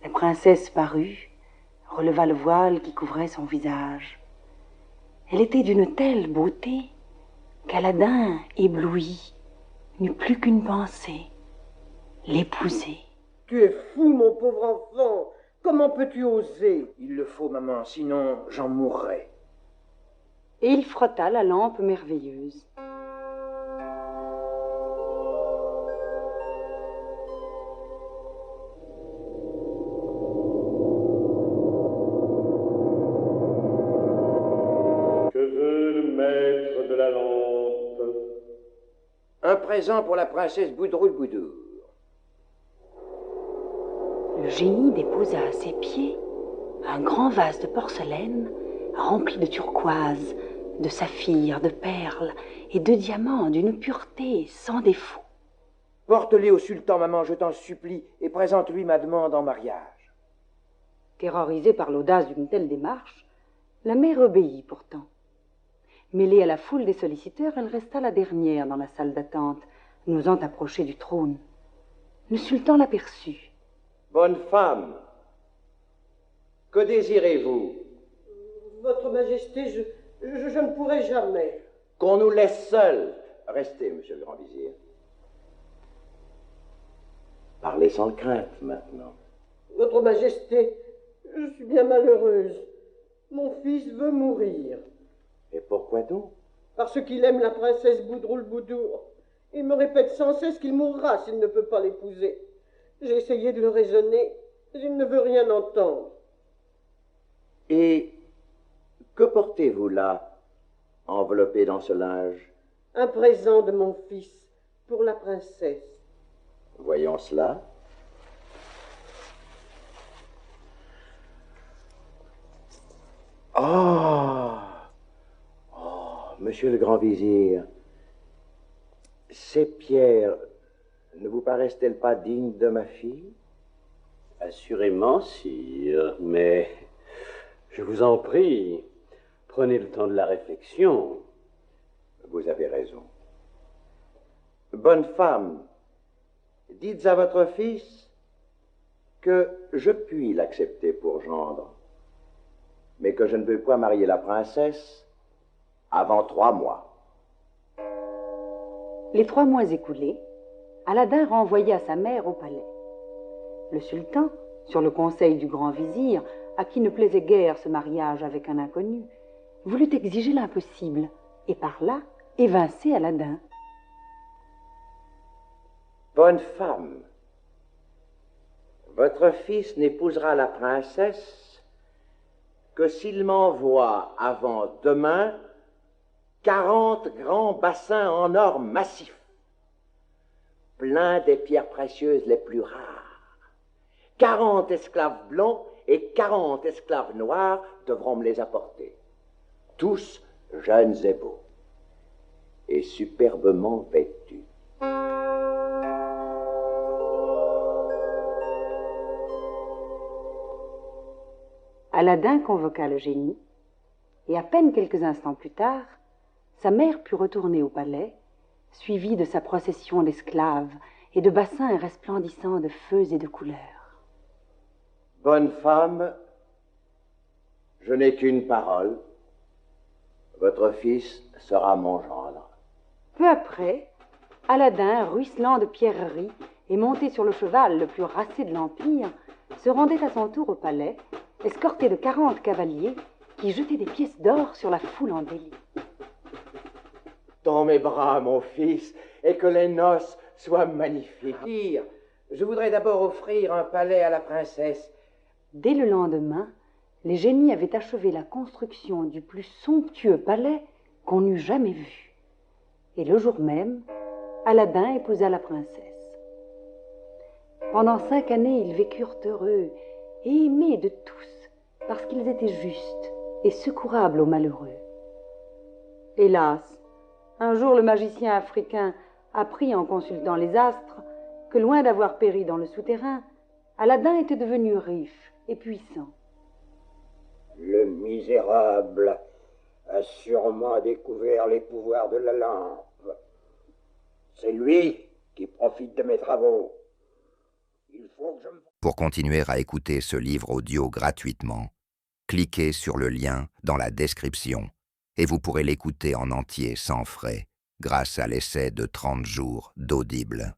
La princesse parut, releva le voile qui couvrait son visage. Elle était d'une telle beauté qu'Aladin, ébloui, n'eut plus qu'une pensée, l'épouser. Tu es fou, mon pauvre enfant. Comment peux-tu oser? Il le faut, maman, sinon j'en mourrai. Et il frotta la lampe merveilleuse. Que veut le maître de la lampe? Un présent pour la princesse Boudroul-Boudour. Le génie déposa à ses pieds un grand vase de porcelaine rempli de turquoise, de saphirs, de perles et de diamants d'une pureté sans défaut. Porte-les au sultan, maman, je t'en supplie, et présente-lui ma demande en mariage. Terrorisée par l'audace d'une telle démarche, la mère obéit pourtant. Mêlée à la foule des solliciteurs, elle resta la dernière dans la salle d'attente, n'osant approcher du trône. Le sultan l'aperçut. Bonne femme, que désirez-vous? Votre Majesté, je ne pourrai jamais. Qu'on nous laisse seuls. Restez, monsieur le grand vizir. Parlez sans crainte maintenant. Votre Majesté, je suis bien malheureuse. Mon fils veut mourir. Et pourquoi donc? Parce qu'il aime la princesse Boudroul-Boudour. Il me répète sans cesse qu'il mourra s'il ne peut pas l'épouser. J'ai essayé de le raisonner, mais il ne veut rien entendre. Et que portez-vous là, enveloppé dans ce linge? Un présent de mon fils pour la princesse. Voyons cela. Monsieur le grand vizir, ces pierres ne vous paraissent-elles pas dignes de ma fille? Assurément, sire, mais je vous en prie, prenez le temps de la réflexion. Vous avez raison. Bonne femme, dites à votre fils que je puis l'accepter pour gendre, mais que je ne veux pas marier la princesse avant 3 mois. Les 3 mois écoulés, Aladin renvoya sa mère au palais. Le sultan, sur le conseil du grand vizir, à qui ne plaisait guère ce mariage avec un inconnu, voulut exiger l'impossible et par là évincer Aladin. Bonne femme, votre fils n'épousera la princesse que s'il m'envoie avant demain 40 grands bassins en or massif, pleins des pierres précieuses les plus rares. 40 esclaves blancs et 40 esclaves noirs devront me les apporter, tous jeunes et beaux, et superbement vêtus. Aladin convoqua le génie, et à peine quelques instants plus tard, sa mère put retourner au palais, suivie de sa procession d'esclaves et de bassins resplendissants de feux et de couleurs. Bonne femme, je n'ai qu'une parole. Votre fils sera mon gendre. Peu après, Aladin, ruisselant de pierreries et monté sur le cheval le plus racé de l'Empire, se rendait à son tour au palais, escorté de 40 cavaliers qui jetaient des pièces d'or sur la foule en délit. Dans mes bras, mon fils, et que les noces soient magnifiques. Je voudrais d'abord offrir un palais à la princesse. Dès le lendemain, les génies avaient achevé la construction du plus somptueux palais qu'on eût jamais vu. Et le jour même, Aladin épousa la princesse. Pendant 5 années, ils vécurent heureux et aimés de tous, parce qu'ils étaient justes et secourables aux malheureux. Hélas, un jour le magicien africain apprit en consultant les astres que loin d'avoir péri dans le souterrain, Aladin était devenu riche et puissant. Le misérable a sûrement découvert les pouvoirs de la lampe. C'est lui qui profite de mes travaux. Il faut que je me... Pour continuer à écouter ce livre audio gratuitement, cliquez sur le lien dans la description et vous pourrez l'écouter en entier sans frais grâce à l'essai de 30 jours d'Audible.